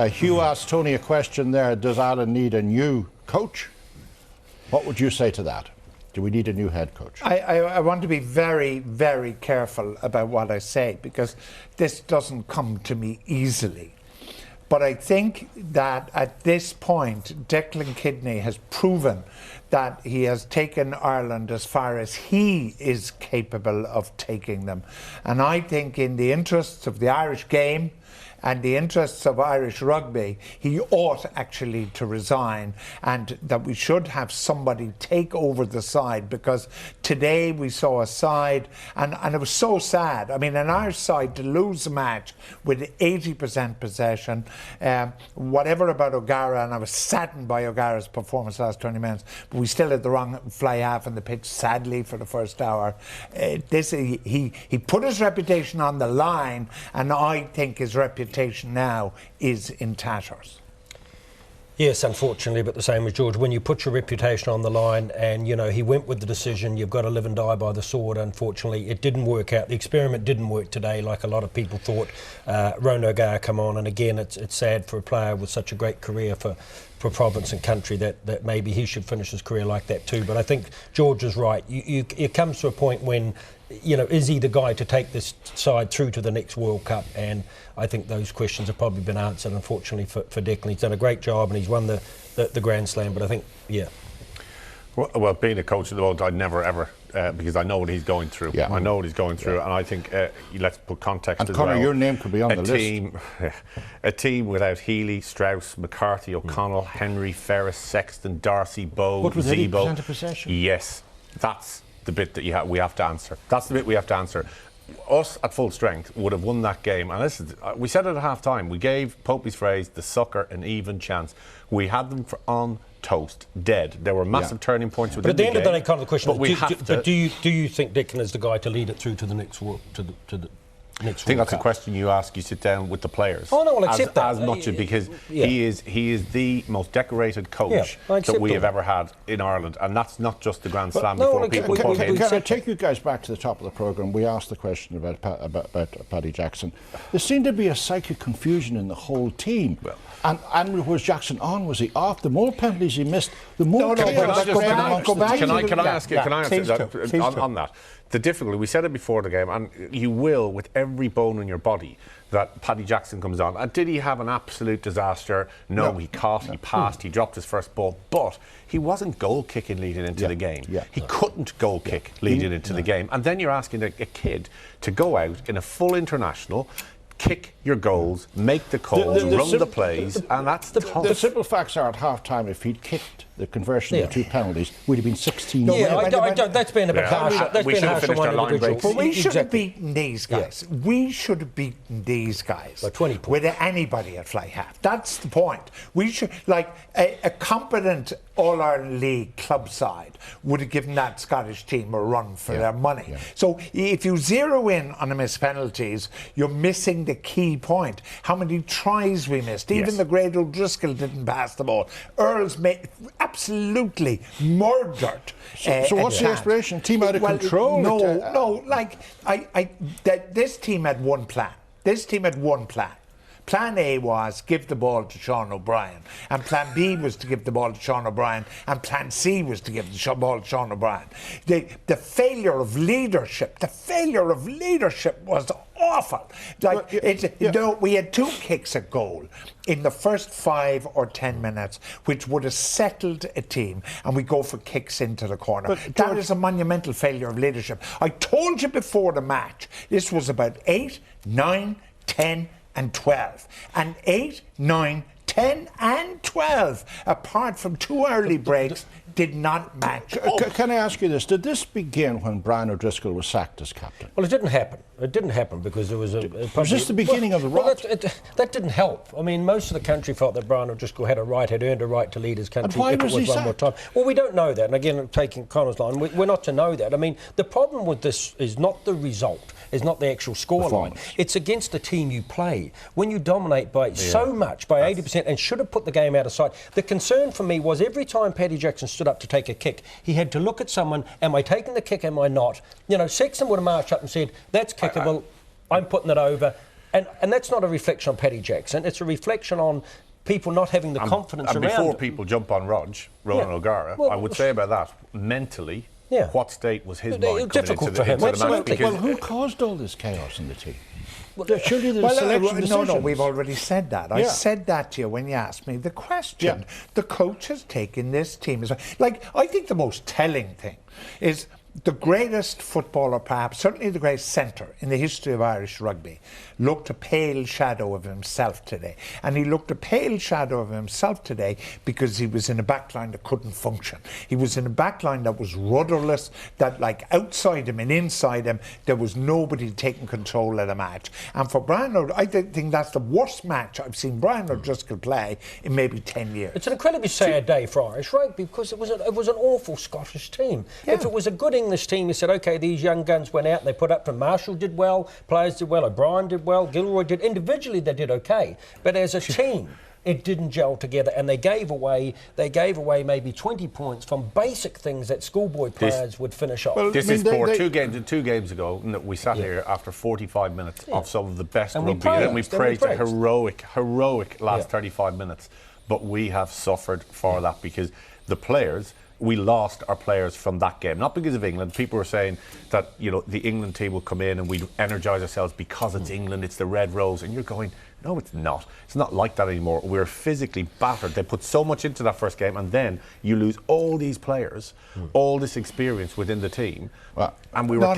Hugh asked Tony a question there. Does Ireland need a new coach? What would you say to that? Do we need a new head coach? I want to be very, very careful about what I say, because this doesn't come to me easily. But I think that at this point, Declan Kidney has proven that he has taken Ireland as far as he is capable of taking them. And I think in the interests of the Irish game and the interests of Irish rugby, he ought actually to resign, and that we should have somebody take over the side, because today we saw a side, and it was so sad. I mean, an Irish side to lose a match with 80% possession, whatever about O'Gara, and I was saddened by O'Gara's performance last 20 minutes, but we still had the wrong fly half on the pitch, sadly, for the first hour. He put his reputation on the line, and I think his reputation now is in tatters. Yes, unfortunately, but the same as George, when you put your reputation on the line, and you know he went with the decision, you've got to live and die by the sword. Unfortunately, it didn't work out. The experiment didn't work today, like a lot of people thought. Ronan O'Gara come on, and again, it's sad for a player with such a great career for province and country that maybe he should finish his career like that too. But I think George is right. It comes to a point when, you know, is he the guy to take this side through to the next World Cup? And I think those questions have probably been answered, unfortunately, for Declan. He's done a great job and he's won the Grand Slam, but I think, yeah. Well, being a coach of the world, I'd never ever, because I know what he's going through. Yeah. I know what he's going through, and I think let's put context and as Conor, well. your name could be on the list. A team without Healy, Strauss, McCarthy, O'Connell, Henry, Ferris, Sexton, Darcy, Bowe, But with Zebo. 80% of possession? Yes, that's the bit that we have to answer. That's the bit we have to answer. Us at full strength would have won that game, and listen, we said it at half time. We gave Popey's phrase, the sucker, an even chance. We had them on toast, dead. There were massive turning points within the game. But at the end of the day, kind of the question But is, do you think Declan is the guy to lead it through to the next World I think that's a question you ask. You sit down with the players. Oh no, I'll accept that. As much because he is the most decorated coach that we have ever had in Ireland, and that's not just the Grand Slam before people put him. Can I take you guys back to the top of the programme? We asked the question about Paddy Jackson. There seemed to be a psychic confusion in the whole team. Well, and was Jackson on? Was he off? The more penalties he missed, the more chaos. Can I ask you on that? The difficulty, we said it before the game, and you will with every bone in your body, that Paddy Jackson comes on. And did he have an absolute disaster? No, he caught, he passed, he dropped his first ball, but he wasn't goal kicking leading into the game. He couldn't goal kick leading into the game. And then you're asking a kid to go out in a full international, kick your goals, make the calls, run the plays, and that's tough. The simple facts are, at half-time, if he'd kicked the conversion of the two penalties, we'd have been 16. That's been a bit harsh. That's been harsh on one individual. But we should have beaten these guys. We should have beaten these guys by 20 points with anybody at fly half. That's the point. We should, like a competent All-Ireland League club side would have given that Scottish team a run for their money. So if you zero in on the missed penalties, you're missing the key point. How many tries we missed. Even the great O'Driscoll didn't pass the ball. Earls absolutely murdered. So what's the explanation? Team out of control? No. This team had one plan. Plan A was give the ball to Sean O'Brien, and Plan B was to give the ball to Sean O'Brien, and Plan C was to give the ball to Sean O'Brien. The failure of leadership was awful. We had two kicks at goal in the first 5 or 10 minutes, which would have settled a team, and we go for kicks into the corner. That is a monumental failure of leadership. I told you before the match, this was about 8, 9, 10, and 12. And 8, 9, 10 and 12, apart from 2 early breaks, did not match. Can I ask you this? Did this begin when Brian O'Driscoll was sacked as captain? Well, it didn't happen. It didn't happen because there was was this the beginning of the rot? That didn't help. I mean, most of the country felt that Brian O'Driscoll had earned a right to lead his country if it was one more time. Well, we don't know that. And again, taking Conor's line, we're not to know that. I mean, the problem with this is not the result, is not the actual scoreline. It's against the team you play. When you dominate by so much, by 80%, and should have put the game out of sight. The concern for me was every time Paddy Jackson stood up to take a kick, he had to look at someone, am I taking the kick, am I not? You know, Sexton would have marched up and said, that's kickable, I'm putting it over. And that's not a reflection on Paddy Jackson. It's a reflection on people not having the confidence around before them. people jump on Ronan O'Gara, I would say about that, mentally, what state was his mind coming into the match? Well, who caused all this chaos in the team? Surely the selection decisions. No, we've already said that. I said that to you when you asked me the question. The coach has taken this team as I think the most telling thing is the greatest footballer, perhaps, certainly the greatest centre in the history of Irish rugby, looked a pale shadow of himself today. And he looked a pale shadow of himself today because he was in a backline that couldn't function. He was in a backline that was rudderless, that outside him and inside him, there was nobody taking control of the match. And for Brian I think that's the worst match I've seen Brian O'Driscoll play in maybe 10 years. It's an incredibly sad day for Irish rugby because it was an awful Scottish team. Yeah. If it was a good English team, you said, OK, these young guns went out and they put up, and Marshall did well, players did well, O'Brien did well, Gilroy did. Individually, they did OK. But as a team, it didn't gel together, and they gave away maybe 20 points from basic things that schoolboy players would finish off. Well, this is poor. Two games ago, we sat here after 45 minutes of some of the best rugby, and we praised a heroic last 35 minutes. But we have suffered for that because the players. We lost our players from that game, not because of England. People were saying that the England team will come in and we'd energise ourselves because it's England, it's the Red Rose, and you're going, no, it's not. It's not like that anymore. We're physically battered. They put so much into that first game, and then you lose all these players, all this experience within the team, and we were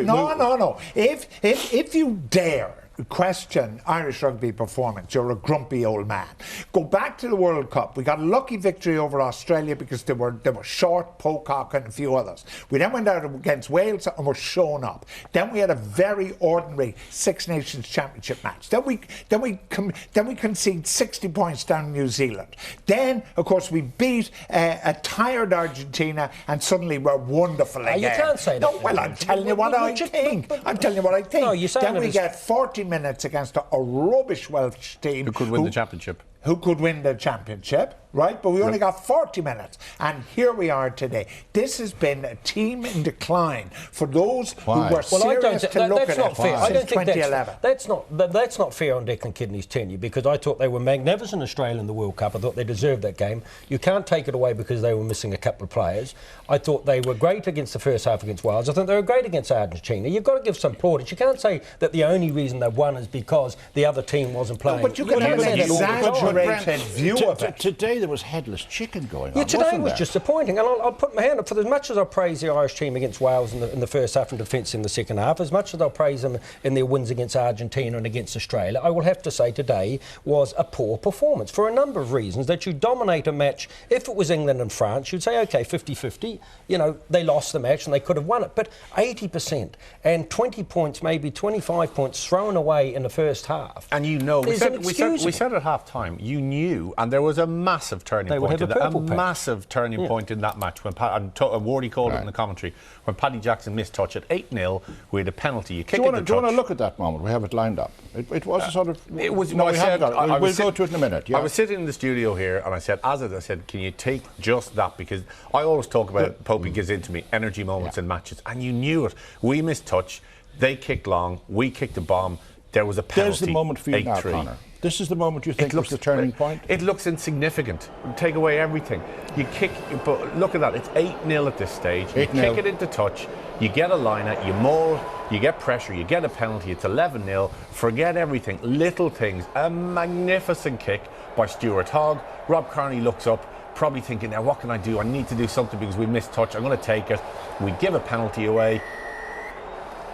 No. If you dare question Irish rugby performance, you're a grumpy old man. Go back to the World Cup. We got a lucky victory over Australia because they were short, Pocock and a few others. We then went out against Wales and were shown up. Then we had a very ordinary Six Nations Championship match. Then we conceded 60 points down New Zealand. Then, of course, we beat a tired Argentina, and suddenly we're wonderful again. You can't say that. No, well, I'm telling you what I think. I'm telling you what I think. No, you're saying then we get 40 minutes against a rubbish Welsh team who could win the championship. Who could win the championship, right? But we only got 40 minutes. And here we are today. This has been a team in decline for those who were serious to look at it since 2011. That's not fair on Declan Kidney's tenure, because I thought they were magnificent Australia in the World Cup. I thought they deserved that game. You can't take it away because they were missing a couple of players. I thought they were great against the first half against Wales. I think they were great against Argentina. You've got to give some plaudits. You can't say that the only reason they won is because the other team wasn't playing. No, but you can have an exaggerated view of it. Today there was headless chicken going on. Yeah, today was disappointing, and I'll put my hand up for as much as I praise the Irish team against Wales in the first half and defence in the second half, as much as I'll praise them in their wins against Argentina and against Australia, I will have to say today was a poor performance for a number of reasons. That you dominate a match. If it was England and France, you'd say, OK, 50-50, they lost the match and they could have won it. But 80% and 20 points, maybe 25 points thrown away in the first half. And we said at half-time, you knew, and there was a massive turning point in that match when Wardy called it in the commentary, when Paddy Jackson missed touch at 8-0 with a penalty. You kick it. Do you want to look at that moment? We have it lined up. It was a sort of. It was. No, we haven't got it. We'll go to it in a minute. Yeah. I was sitting in the studio here, and I said, can you take just that? Because I always talk about Popey gives into me energy moments in matches, and you knew it. We missed touch. They kicked long. We kicked a bomb. There was a penalty. There's the moment for you now, Conor. This is the moment you think was the turning point? It looks insignificant. Take away everything. You kick, but look at that. It's 8-0 at this stage. You kick it into touch. You get a line out. You maul. You get pressure. You get a penalty. It's 11-0. Forget everything. Little things. A magnificent kick by Stuart Hogg. Rob Kearney looks up, probably thinking, now what can I do? I need to do something because we missed touch. I'm going to take it. We give a penalty away.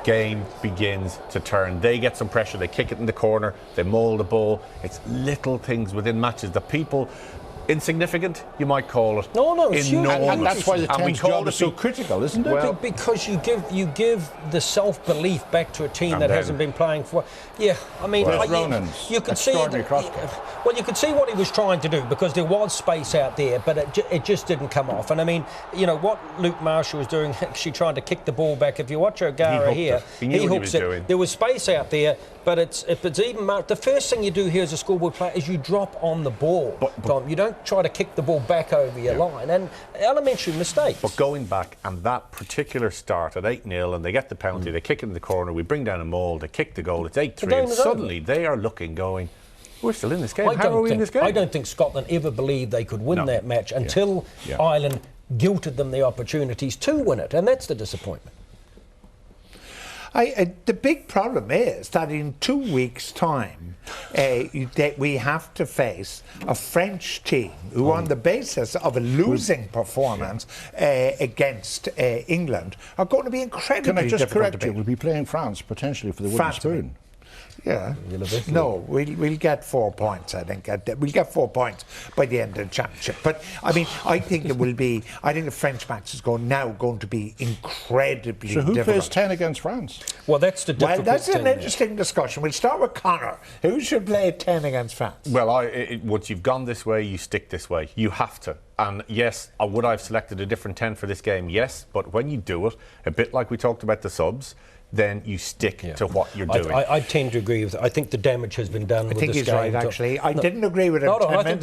Game begins to turn. They get some pressure. They kick it in the corner. They maul the ball. It's little things within matches that people. Insignificant, you might call it. No, it's huge. And that's why the team's job is so critical, isn't it? Well, because you give the self-belief back to a team that hasn't been playing for. Yeah, I mean, you could see. Well, you could see what he was trying to do because there was space out there, but it just didn't come off. And I mean, what Luke Marshall was doing, actually trying to kick the ball back. If you watch O'Gara here, he hooks it. There was space out there, but if it's even the first thing you do here as a schoolboy player is you drop on the ball. Tom, you don't don't try to kick the ball back over your line. And elementary mistakes. But going back, and that particular start at 8-0, and they get the penalty, they kick it in the corner, we bring down a maul, they kick the goal, it's 8-3, and suddenly they are looking, going, we're still in this game. How are we in this game? I don't think Scotland ever believed they could win that match until Ireland guilted them the opportunities to win it, and that's the disappointment. The big problem is that in 2 weeks' time, we have to face a French team who, on the basis of a losing performance against England, are going to be incredibly difficult. Can I just correct you? We'll be playing France potentially for the wooden spoon. Yeah. No, we'll get 4 points, I think. We'll get 4 points by the end of the championship. But, I mean, I think it will be... I think the French match is going to be incredibly difficult. So who plays 10 against France? Well, that's the difficult thing. Well, that's an interesting discussion. We'll start with Conor. Who should play 10 against France? Well, once you've gone this way, you stick this way. You have to. And yes, would I have selected a different 10 for this game? Yes. But when you do it, a bit like we talked about the subs, then you stick to what you're doing. I tend to agree with it. I think the damage has been done with this game. I think he's right, actually. I didn't agree with him. I think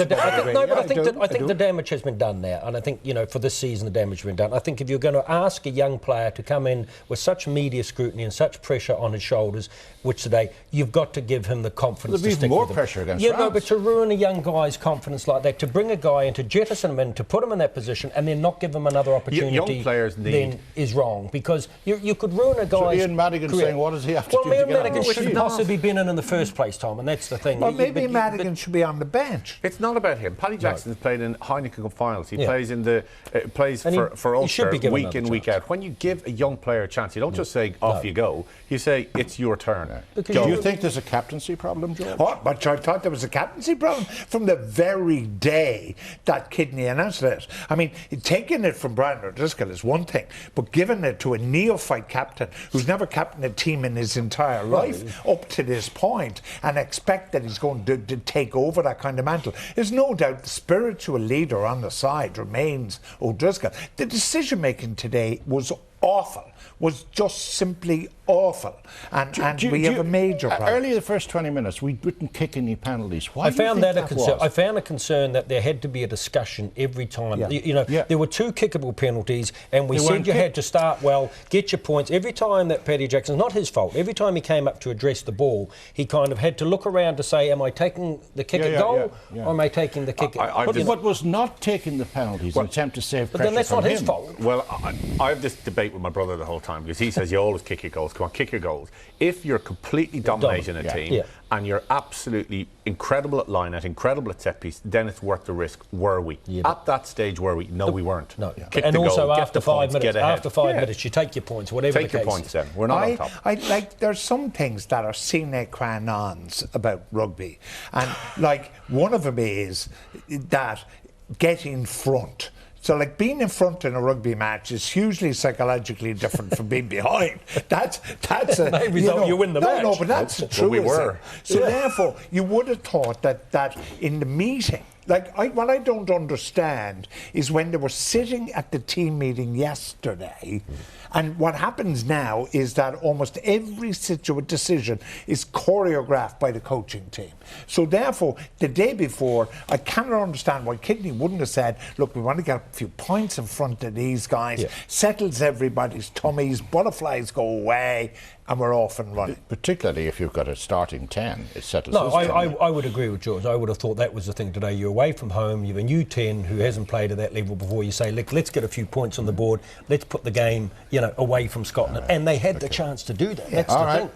the damage has been done now. And I think, for this season, the damage has been done. I think if you're going to ask a young player to come in with such media scrutiny and such pressure on his shoulders, which today, you've got to give him the confidence to stick with more pressure against France. No, but to ruin a young guy's confidence like that, to bring a guy in, to jettison him in, to put him in that position and then not give him another opportunity, young players then is wrong. Because you could ruin a guy's... Ian Madigan saying, what does he have to do to Ian get Madigan shouldn't possibly been in the first place, Tom, and that's the thing. Well, maybe Madigan should be on the bench. It's not about him. Paddy Jackson's played in Heineken Cup finals. He plays in the for Ulster week in, week out. When you give a young player a chance, you don't just say, off you go. You say, it's your turn. Do you think there's a captaincy problem, George? What? But I thought there was a captaincy problem from the very day that Kidney announced it. I mean, taking it from Brian O'Driscoll is one thing, but giving it to a neophyte captain who's never captained a team in his entire life up to this point and expect that he's going to take over that kind of mantle. There's no doubt the spiritual leader on the side remains O'Driscoll. The decision making today was awful, was just simply awful. And we have a major problem. Earlier the first 20 minutes, we didn't kick any penalties. Why I found that a concern. I found a concern that there had to be a discussion every time. There were 2 kickable penalties, and we said you had to start well, get your points. Every time that Paddy Jackson's not his fault, every time he came up to address the ball, he kind of had to look around to say, am I taking the kick at goal, or am I taking the kick at... But was not taking the penalties an attempt to save pressure then that's not his fault. Well, I have this debate with my brother the whole time, because he says you always kick your goals. Come on, kick your goals. If you're completely dominating a team and you're absolutely incredible at line-out, incredible at set piece, then it's worth the risk. Were we? At that stage, were we? No, we weren't. No. Kick and the also goal, after 5 minutes, minutes, you take your points, whatever take the case. Take your points then. We're not on top. There's some things that are sine qua nons about rugby. And one of them is that get in front. So, being in front in a rugby match is hugely psychologically different from being behind. That's a... you win the match. No, but that's the truth. We were. So, therefore, you would have thought that in the meeting... what I don't understand is when they were sitting at the team meeting yesterday, and what happens now is that almost every decision is choreographed by the coaching team. So therefore, the day before, I cannot understand why Kidney wouldn't have said, look, we want to get a few points in front of these guys, settles everybody's tummies, butterflies go away, and we're off and running. Particularly if you've got a starting 10, it settles. No, I would agree with George. I would have thought that was the thing today. You're away from home, you have a new 10 who hasn't played at that level before. You say, let's get a few points on the board, let's put the game, away from Scotland. And they had the chance to do that. That's the thing.